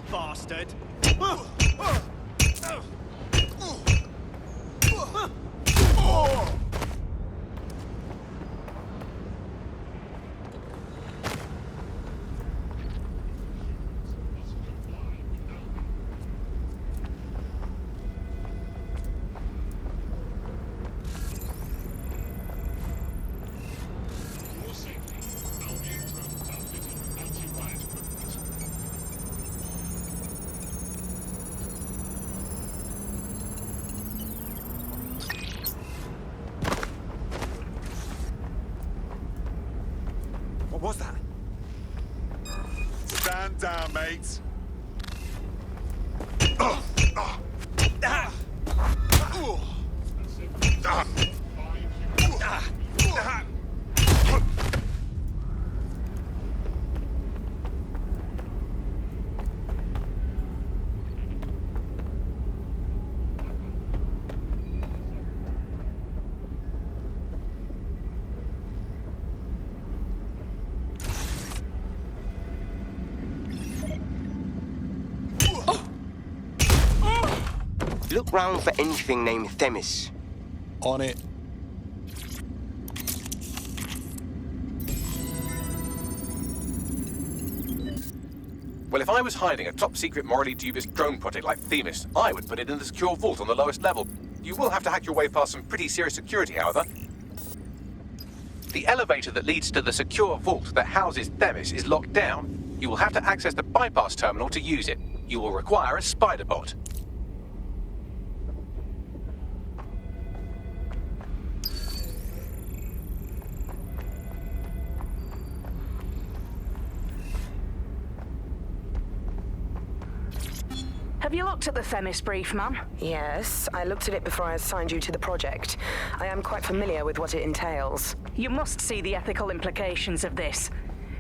Bastard! What was that? Stand down, mate. Look round for anything named Themis. On it. Well, if I was hiding a top-secret, morally dubious drone project like Themis, I would put it in the secure vault on the lowest level. You will have to hack your way past some pretty serious security, however. The elevator that leads to the secure vault that houses Themis is locked down. You will have to access the bypass terminal to use it. You will require a spider bot. Have you looked at the Themis brief, ma'am? Yes, I looked at it before I assigned you to the project. I am quite familiar with what it entails. You must see the ethical implications of this.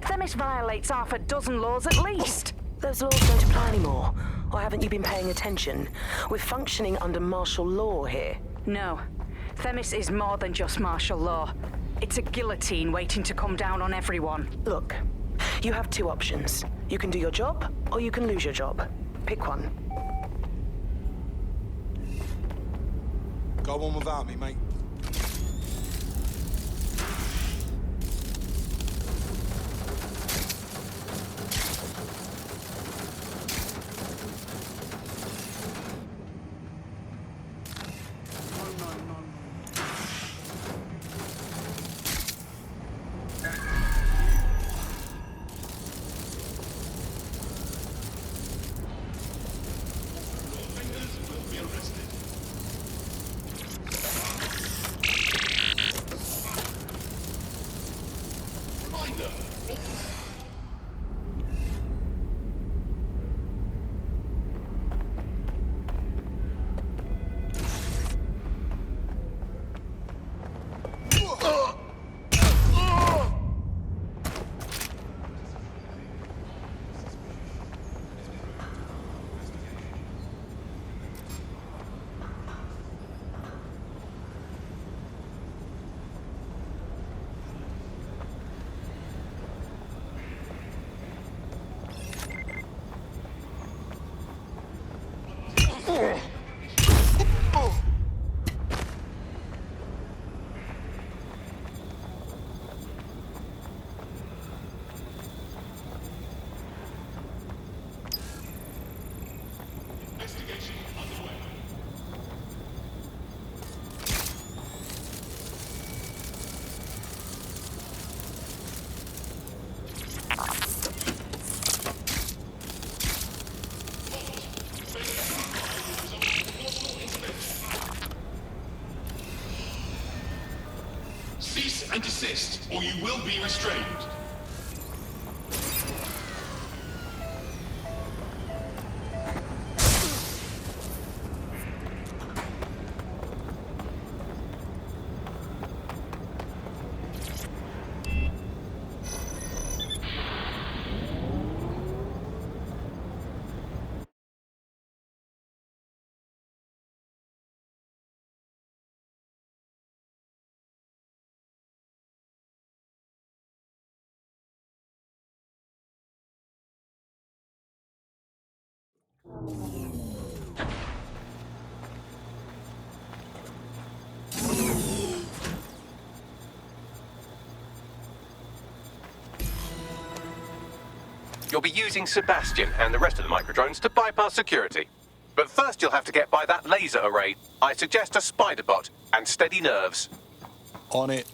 Themis violates half a dozen laws at least. Those laws don't apply anymore. Or haven't you been paying attention? We're functioning under martial law here. No. Themis is more than just martial law. It's a guillotine waiting to come down on everyone. Look, you have two options. You can do your job, or you can lose your job. Pick one. Go on without me, mate. Cease and desist, or you will be restrained. You'll be using Sebastian and the rest of the microdrones to bypass security. But first you'll have to get by that laser array. I suggest a spider bot and steady nerves. On it.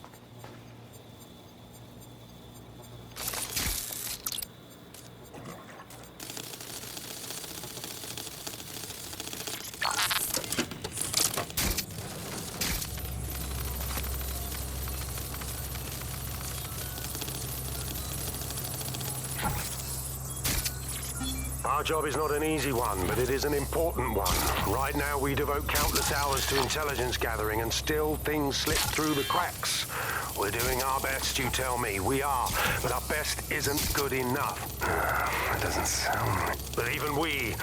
Our job is not an easy one, but it is an important one. Right now, we devote countless hours to intelligence gathering, and still things slip through the cracks. We're doing our best, you tell me. We are, but our best isn't good enough. That doesn't sound right. But even we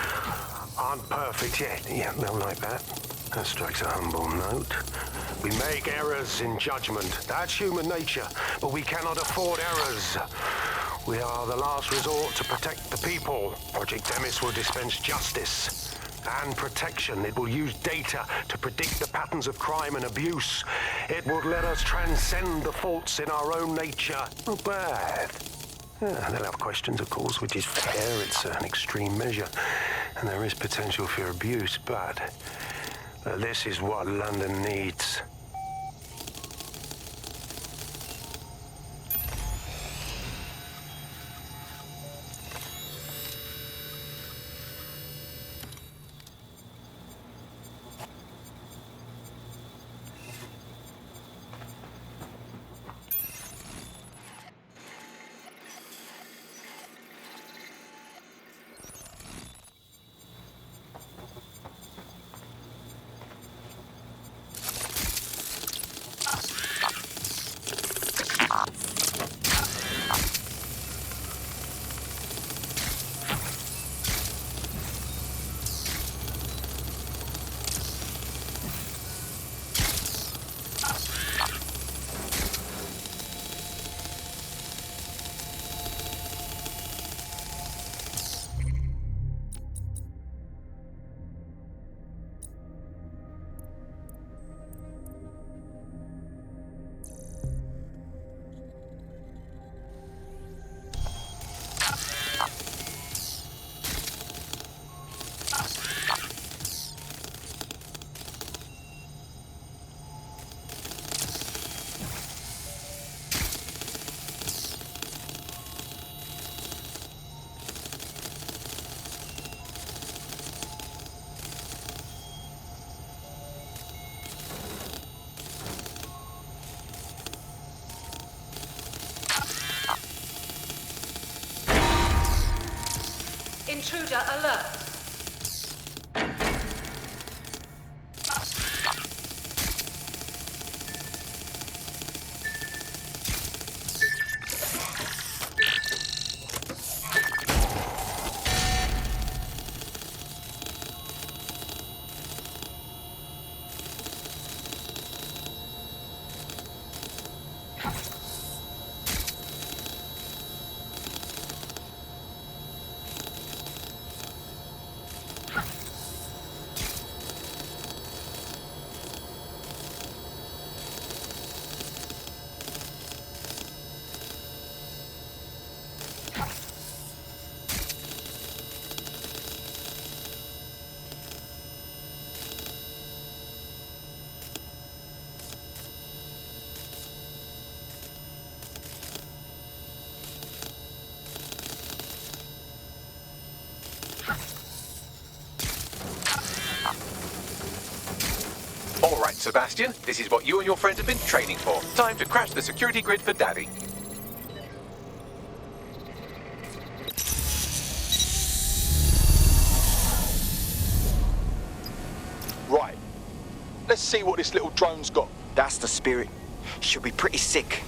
aren't perfect yet. Yeah, they'll like that. That strikes a humble note. We make errors in judgment. That's human nature, but we cannot afford errors. We are the last resort to protect the people. Project Themis will dispense justice and protection. It will use data to predict the patterns of crime and abuse. It would let us transcend the faults in our own nature. Not bad. Yeah, they'll have questions, of course, which is fair. It's an extreme measure, and there is potential for abuse, but this is what London needs. Intruder alert. Sebastian, this is what you and your friend have been training for. Time to crash the security grid for Daddy. Right. Let's see what this little drone's got. That's the spirit. Should be pretty sick.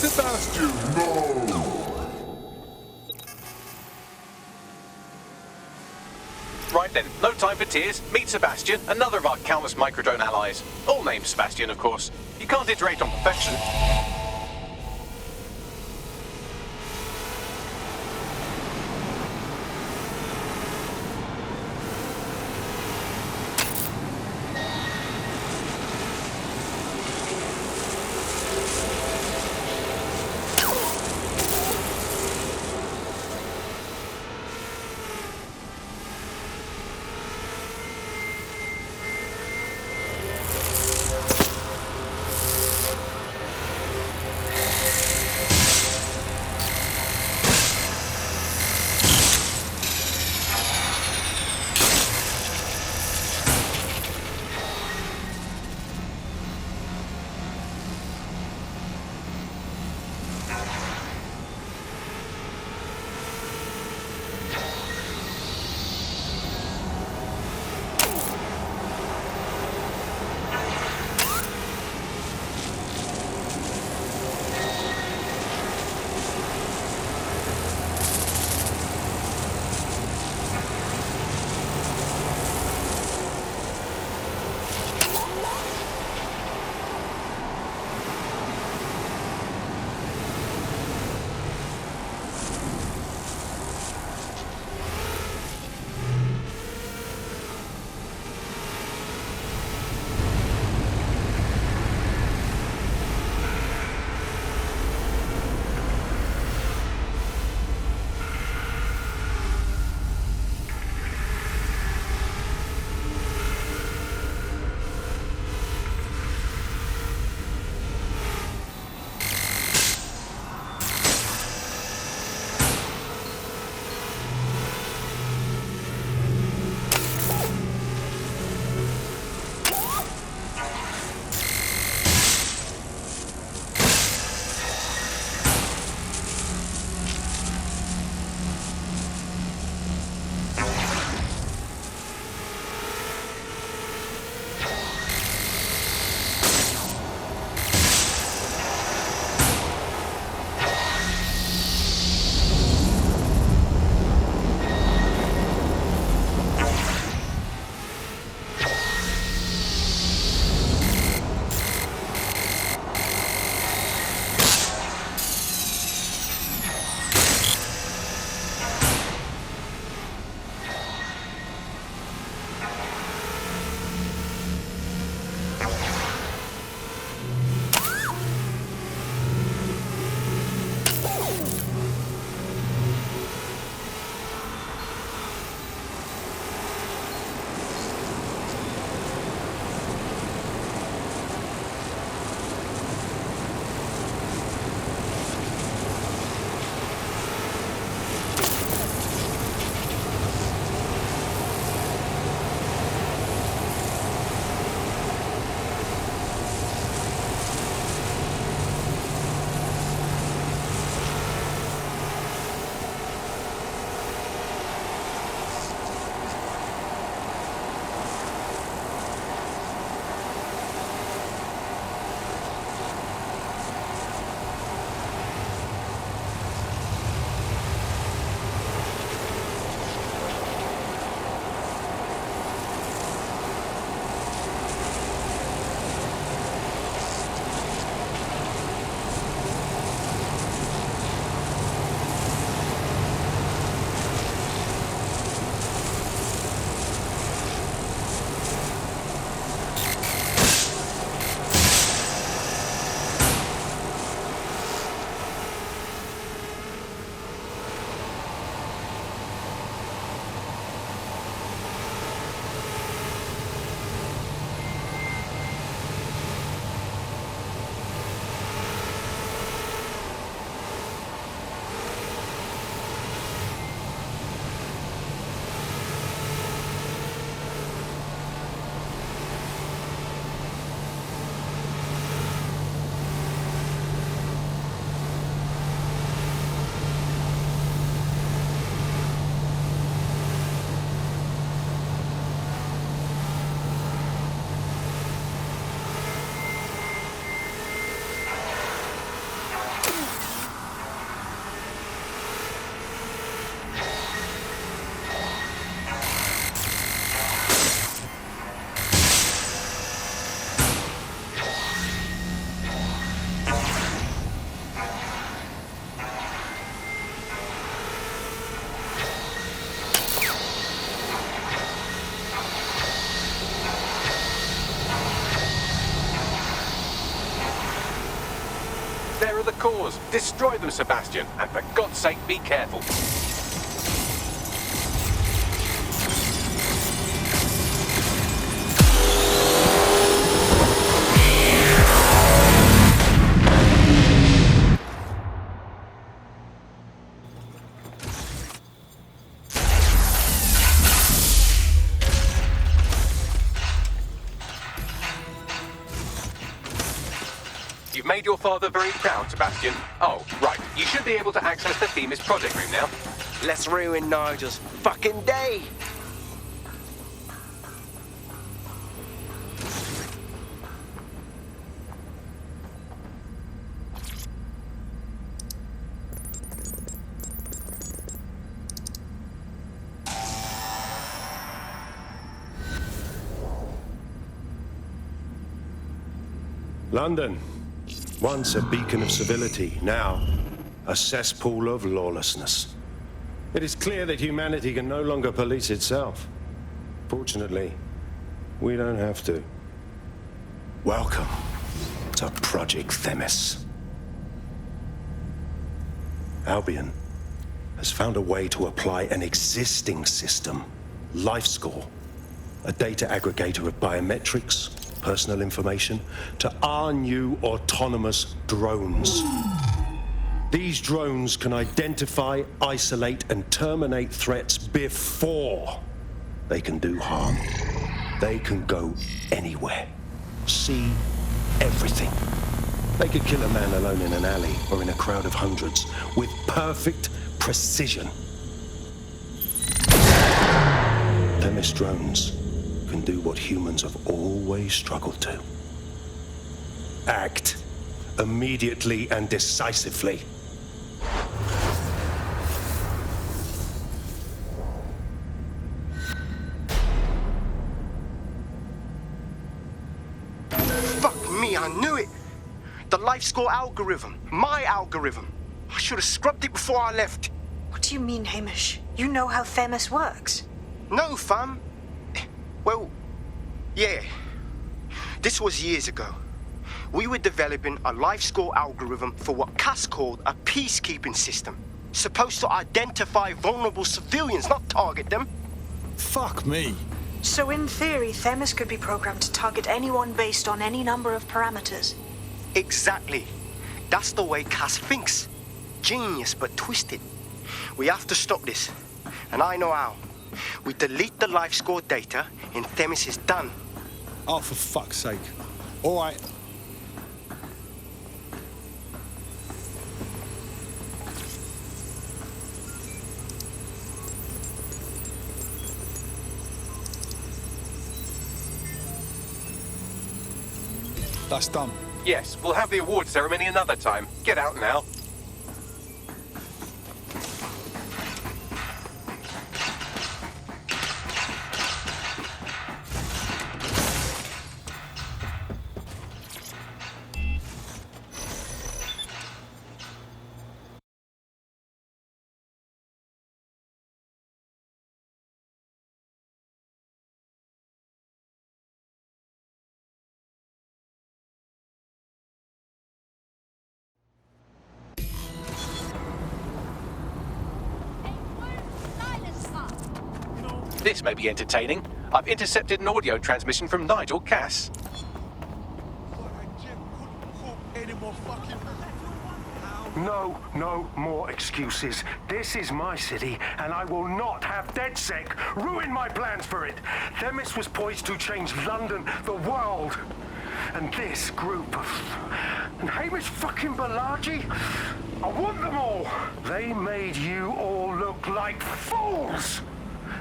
Sebastian, no! Right then, no time for tears. Meet Sebastian, another of our countless microdrone allies. All named Sebastian, of course. You can't iterate on perfection. There are the cores. Destroy them, Sebastian. And for God's sake, be careful. You've made your father very proud, Sebastian. Oh, right. You should be able to access the Themis project room now. Let's ruin Nigel's fucking day. London, once a beacon of civility, now a cesspool of lawlessness. It is clear that humanity can no longer police itself. Fortunately, we don't have to. Welcome to Project Themis. Albion has found a way to apply an existing system, LifeScore, a data aggregator of biometrics, personal information, to our new autonomous drones. These drones can identify, isolate, and terminate threats before they can do harm. They can go anywhere, see everything. They could kill a man alone in an alley or in a crowd of hundreds with perfect precision. Themis drones can do what humans have always struggled to. Act immediately and decisively. Fuck me, I knew it. The LifeScore algorithm. My algorithm. I should have scrubbed it before I left. What do you mean, Hamish? You know how Themis works? No, fam. Well, yeah. This was years ago. We were developing a LifeScore algorithm for what Cass called a peacekeeping system. Supposed to identify vulnerable civilians, not target them. Fuck me. So in theory, Themis could be programmed to target anyone based on any number of parameters. Exactly. That's the way Cass thinks. Genius, but twisted. We have to stop this. And I know how. We delete the LifeScore data, and Themis is done. Oh, for fuck's sake. All right. That's done. Yes, we'll have the award ceremony another time. Get out now. This may be entertaining. I've intercepted an audio transmission from Nigel Cass. No more excuses. This is my city, and I will not have DedSec ruin my plans for it. Themis was poised to change London, the world. And this group of... And Hamish fucking Balaji? I want them all. They made you all look like fools.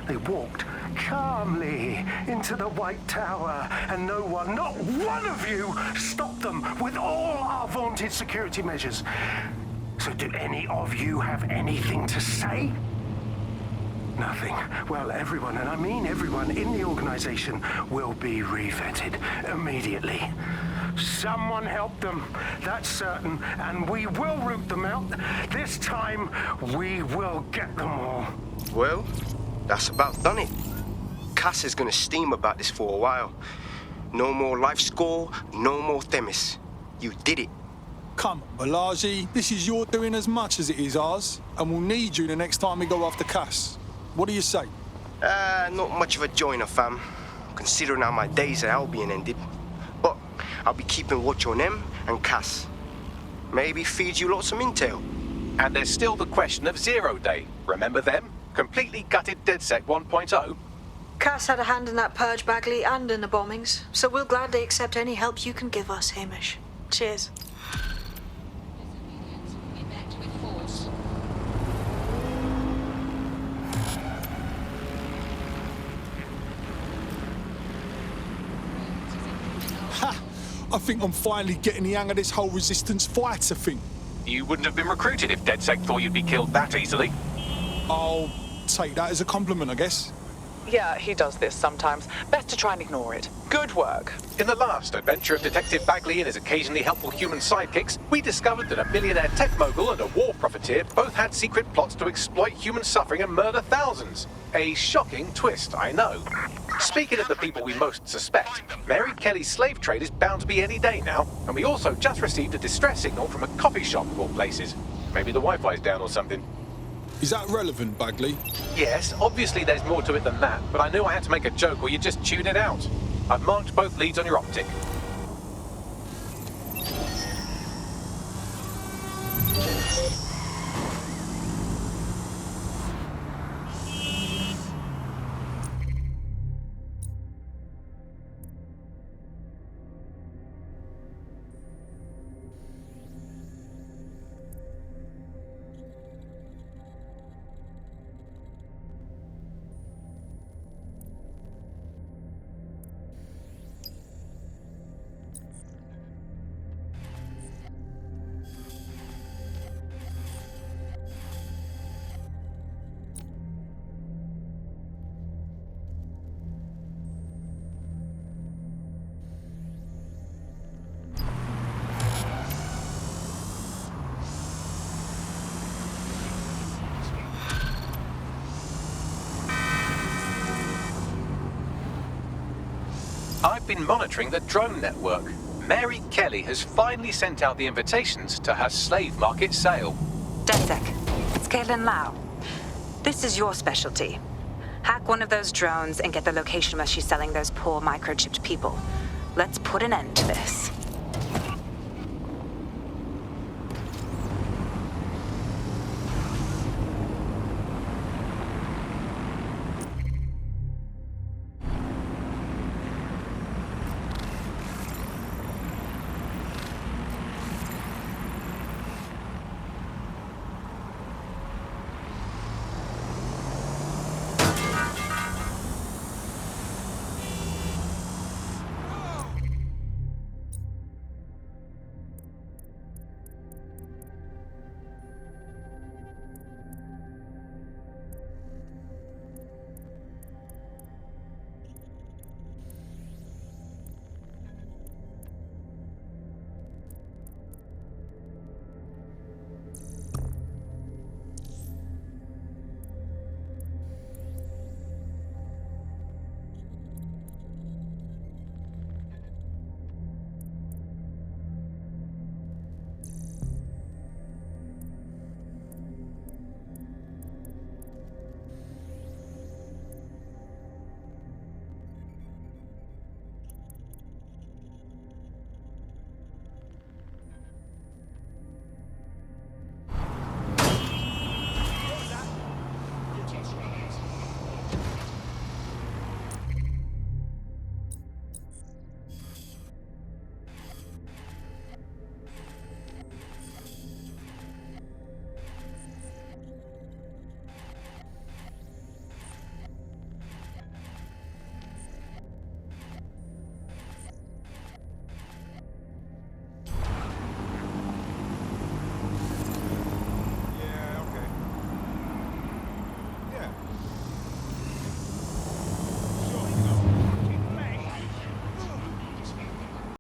They walked calmly into the White Tower, and no one, not one of you, stopped them with all our vaunted security measures. So do any of you have anything to say? Nothing. Well, everyone, and I mean everyone in the organization, will be re-vetted immediately. Someone help them, that's certain, and we will root them out. This time, we will get them all. Well, that's about done it. Cass is gonna steam about this for a while. No more LifeScore, no more Themis. You did it. Come, Balaji, this is your doing as much as it is ours, and we'll need you the next time we go after Cass. What do you say? Not much of a joiner, fam, considering how my days at Albion ended. But I'll be keeping watch on them and Cass. Maybe feed you lots of intel. And there's still the question of Zero Day. Remember them? Completely gutted DedSec 1.0? Cass had a hand in that purge, Bagley, and in the bombings, so we'll gladly accept any help you can give us, Hamish. Cheers. Ha! I think I'm finally getting the hang of this whole resistance fighter thing. You wouldn't have been recruited if DedSec thought you'd be killed that easily. I'll take that as a compliment, I guess. Yeah, he does this sometimes. Best to try and ignore it. Good work. In the last adventure of Detective Bagley and his occasionally helpful human sidekicks, we discovered that a millionaire tech mogul and a war profiteer both had secret plots to exploit human suffering and murder thousands. A shocking twist, I know. Speaking of the people we most suspect, Mary Kelly's slave trade is bound to be any day now, and we also just received a distress signal from a coffee shop of all places. Maybe the Wi-Fi's down or something. Is that relevant, Bagley? Yes, obviously there's more to it than that, but I knew I had to make a joke or you'd just tune it out. I've marked both leads on your optic. I've been monitoring the drone network. Mary Kelly has finally sent out the invitations to her slave market sale. DedSec, it's Caitlin Lau. This is your specialty. Hack one of those drones and get the location where she's selling those poor microchipped people. Let's put an end to this.